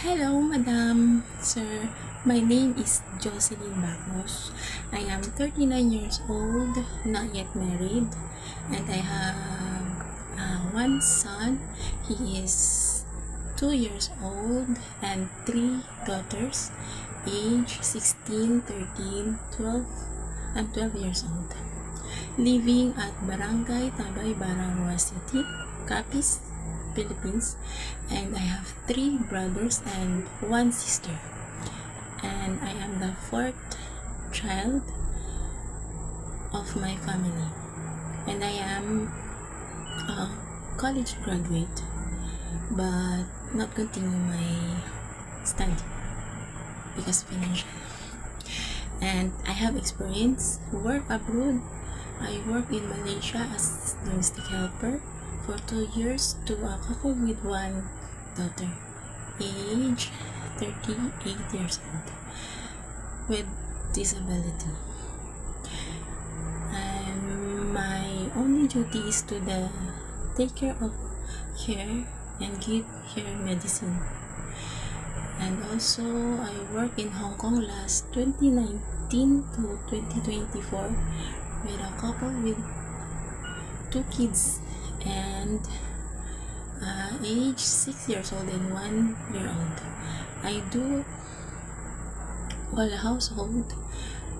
Hello, Madam, Sir. My name is Jocelyn Bacos. I am 39 years old, not yet married, and I have one son. He is 2 years old and 3 daughters, age 16, 13, 12, and 12 years old. Living at Barangay Tabay, Barangay City, Capiz, Philippines, and I have 3 brothers and 1 sister, and I am the 4th child of my family, and I am a college graduate but not continue my study because financial, and I have experience work abroad. I work in Malaysia as domestic helper for 2 years to a couple with 1 daughter, age 38 years old, with disability. And my only duty is to take care of her and give her medicine. And also, I work in Hong Kong last 2019 to 2024 with a couple with 2 kids and age 6 years old and 1 year old. I do all household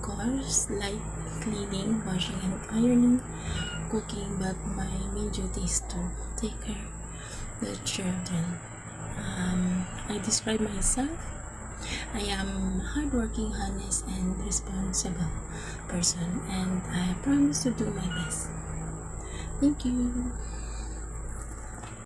chores like cleaning, washing and ironing, cooking, but my main duty is to take care of the children. I describe myself. I am hardworking, honest, and responsible person, and I promise to do my best. Thank you.